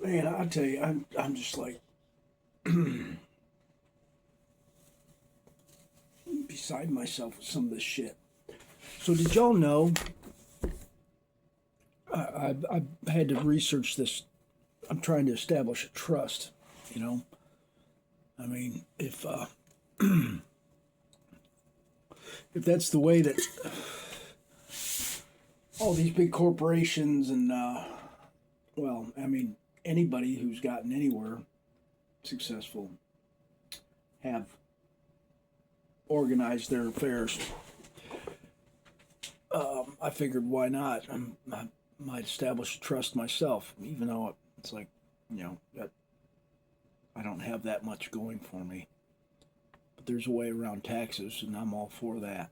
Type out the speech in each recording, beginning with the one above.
Man, I tell you, I'm just like beside myself with some of this shit. So did y'all know? I had to research this. I'm trying to establish a trust. You know, I mean, if that's the way that all these big corporations and well, I mean, anybody who's gotten anywhere successful have organized their affairs. I figured why not? I might establish a trust myself, even though it's like, that I don't have that much going for me. But there's a way around taxes, and I'm all for that.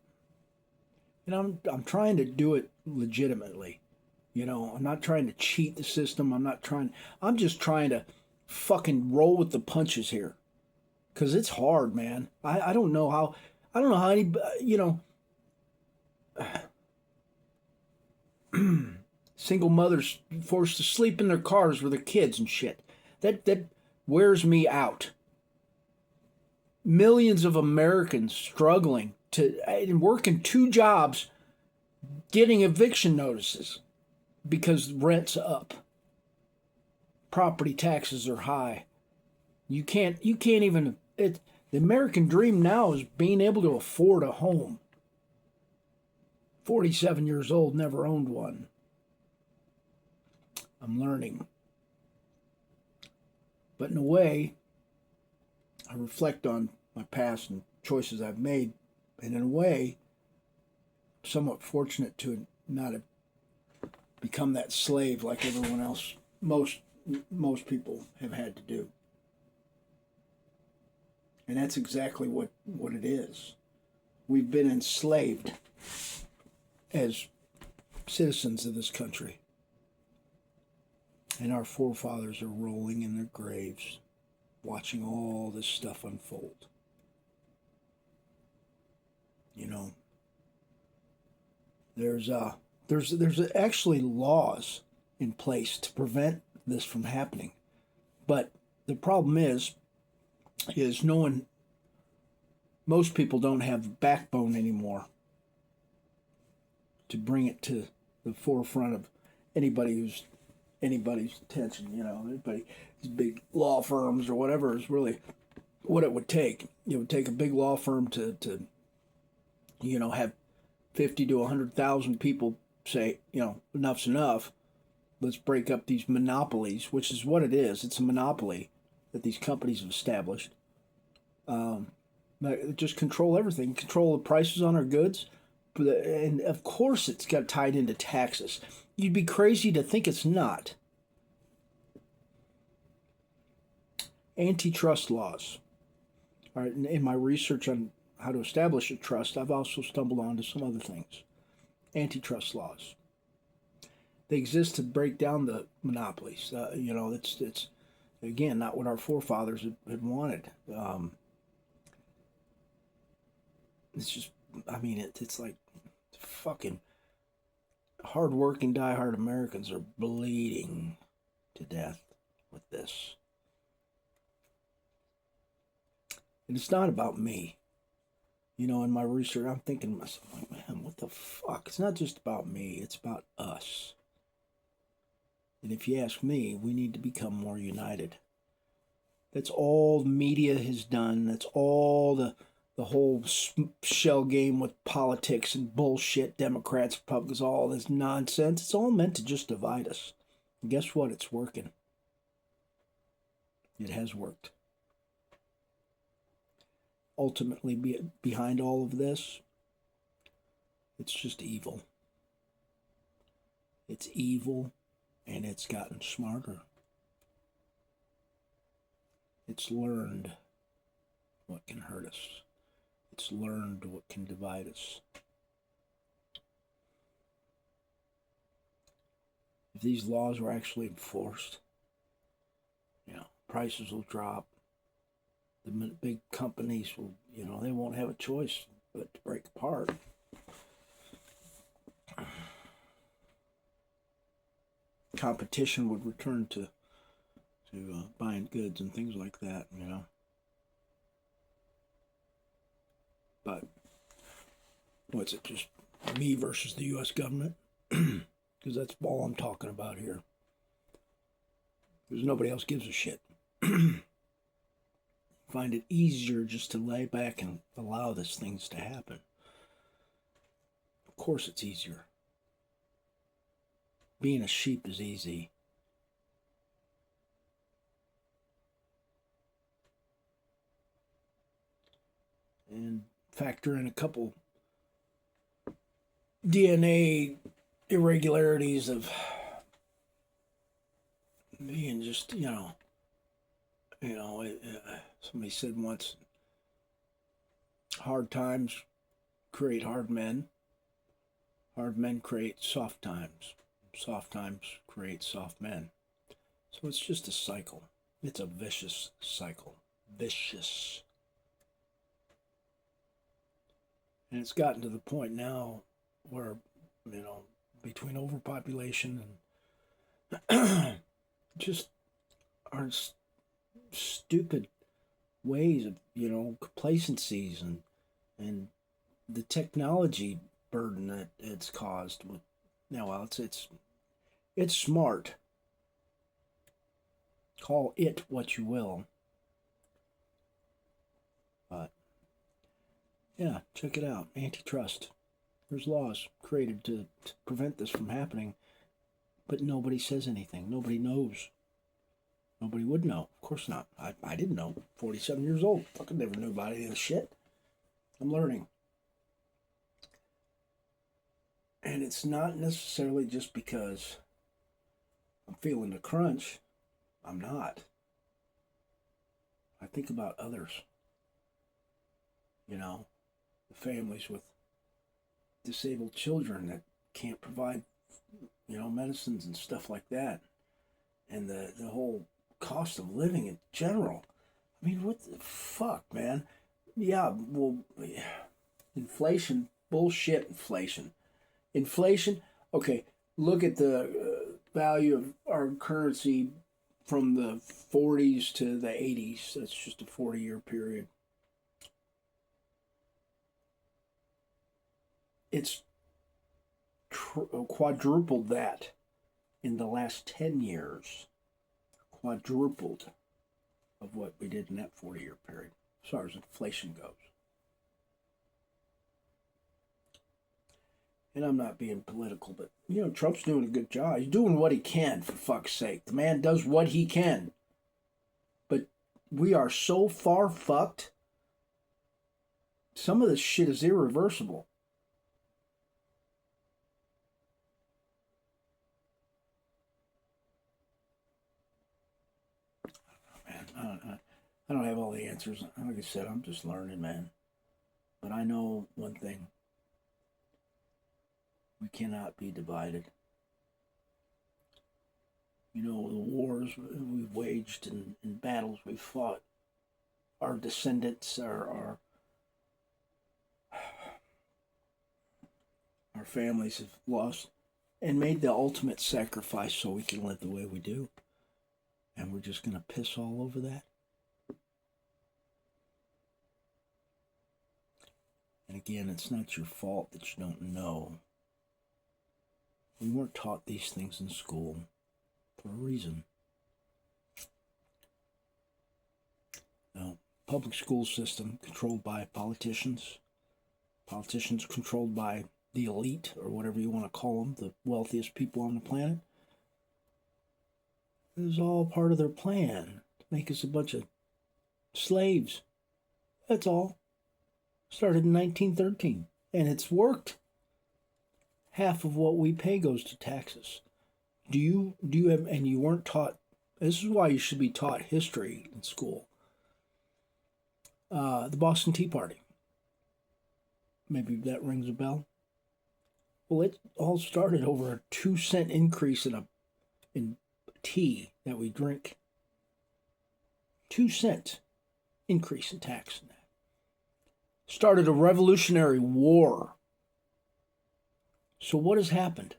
And I'm trying to do it legitimately. I'm not trying to cheat the system. I'm just trying to fucking roll with the punches here. Cause it's hard, man. I don't know how any single mothers forced to sleep in their cars with their kids and shit. That wears me out. Millions of Americans struggling to and working two jobs, getting eviction notices because rent's up. Property taxes are high. You can't even the American dream now is being able to afford a home. 47 years old, never owned one. I'm learning. But in a way, I reflect on my past and choices I've made, and in a way, I'm somewhat fortunate to not have become that slave like everyone else, most people have had to do. And that's exactly what it is. We've been enslaved as citizens of this country. And our forefathers are rolling in their graves, watching all this stuff unfold. There's actually laws in place to prevent this from happening. But the problem is most people don't have backbone anymore to bring it to the forefront of anybody's attention. Everybody, these big law firms or whatever is really what it would take. It would take a big law firm to have 50 to 100,000 people say, enough's enough. Let's break up these monopolies, which is what it is. It's a monopoly that these companies have established. Just control everything, control the prices on our goods, and of course it's got tied into taxes. You'd be crazy to think it's not. Antitrust laws. All right, in my research on how to establish a trust, I've also stumbled onto some other things. Antitrust laws. They exist to break down the monopolies. It's again not what our forefathers had wanted. It's just, I mean, it's like fucking hardworking, diehard Americans are bleeding to death with this. And it's not about me. In my research, I'm thinking to myself, like, man, what the fuck? It's not just about me, it's about us. And if you ask me, we need to become more united. That's all the media has done. That's all the whole shell game with politics and bullshit, Democrats, Republicans, all this nonsense. It's all meant to just divide us. And guess what? It's working. It has worked. Ultimately, behind all of this, it's just evil. It's evil, and it's gotten smarter. It's learned what can hurt us. It's learned what can divide us. If these laws were actually enforced, prices will drop. The big companies will, they won't have a choice but to break apart. Competition would return to to buying goods and things like that, you know. But what's it, just me versus the U.S. government? Because that's all I'm talking about here. Because nobody else gives a shit. Find it easier just to lay back and allow these things to happen. Of course it's easier. Being a sheep is easy. And factor in a couple DNA irregularities of being just, somebody said once, hard times create hard men create soft times create soft men. So it's just a cycle. It's a vicious cycle. Vicious. And it's gotten to the point now where, between overpopulation and just our stupid ways of, complacencies and the technology burden that it's caused with, it's smart. Call it what you will. But yeah, check it out. Antitrust. There's laws created to prevent this from happening, but nobody says anything. Nobody knows. Nobody would know. Of course not. I didn't know. 47 years old. Fucking never knew about any of this shit. I'm learning. And it's not necessarily just because I'm feeling the crunch. I'm not. I think about others. The families with disabled children that can't provide, medicines and stuff like that. And the whole cost of living in general. I mean, what the fuck, man? Yeah, well, inflation, bullshit inflation. Inflation, okay, look at the value of our currency from the 40s to the 80s. That's just a 40-year period. It's quadrupled that in the last 10 years. Quadrupled of what we did in that 40-year period, as far as inflation goes. And I'm not being political, but, Trump's doing a good job. He's doing what he can, for fuck's sake. The man does what he can. But we are so far fucked. Some of this shit is irreversible. I don't have all the answers. Like I said, I'm just learning, man. But I know one thing. We cannot be divided. The wars we've waged and battles we've fought, our descendants, our families have lost and made the ultimate sacrifice so we can live the way we do. And we're just going to piss all over that? And again, it's not your fault that you don't know. We weren't taught these things in school for a reason. Now, public school system controlled by politicians controlled by the elite, or whatever you want to call them, the wealthiest people on the planet. It was all part of their plan to make us a bunch of slaves. That's all. Started in 1913, and it's worked. Half of what we pay goes to taxes. Do you have, and you weren't taught, this is why you should be taught history in school. The Boston Tea Party. Maybe that rings a bell. Well, it all started over a 2-cent increase in tea that we drink. 2-cent increase in tax. Started a revolutionary war. So what has happened?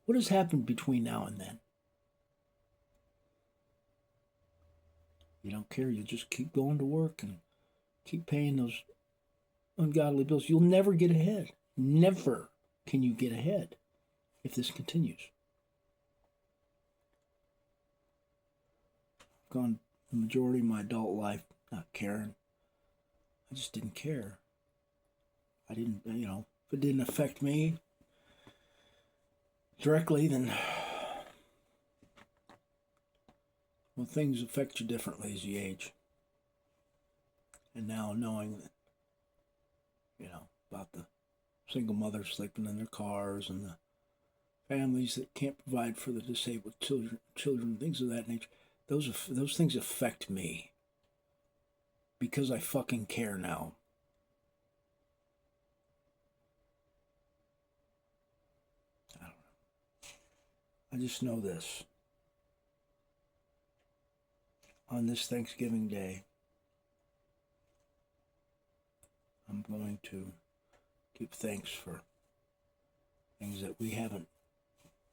What has happened between now and then? You don't care. You just keep going to work and keep paying those ungodly bills. You'll never get ahead. Never can you get ahead if this continues. I've gone the majority of my adult life not caring. I just didn't care. I didn't, if it didn't affect me directly, then, well, things affect you differently as you age. And now knowing that, about the single mothers sleeping in their cars and the families that can't provide for the disabled children, things of that nature, those things affect me because I fucking care now. I don't know. I just know this. On this Thanksgiving Day, I'm going to give thanks for things that we haven't,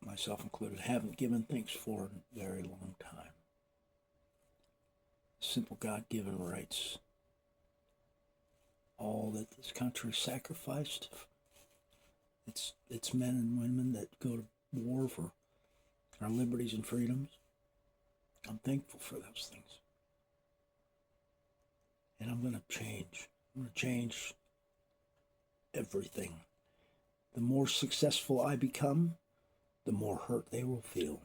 myself included, haven't given thanks for in a very long time. Simple God-given rights. All that this country sacrificed. It's men and women that go to war for our liberties and freedoms. I'm thankful for those things. And I'm going to change. I'm going to change everything. The more successful I become, the more hurt they will feel.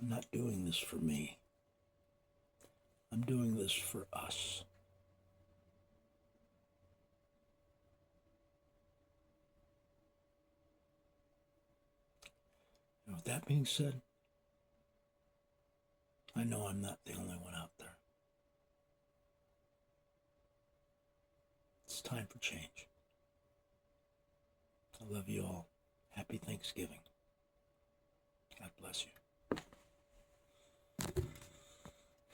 I'm not doing this for me. I'm doing this for us. And with that being said, I know I'm not the only one out there. It's time for change. I love you all. Happy Thanksgiving. God bless you.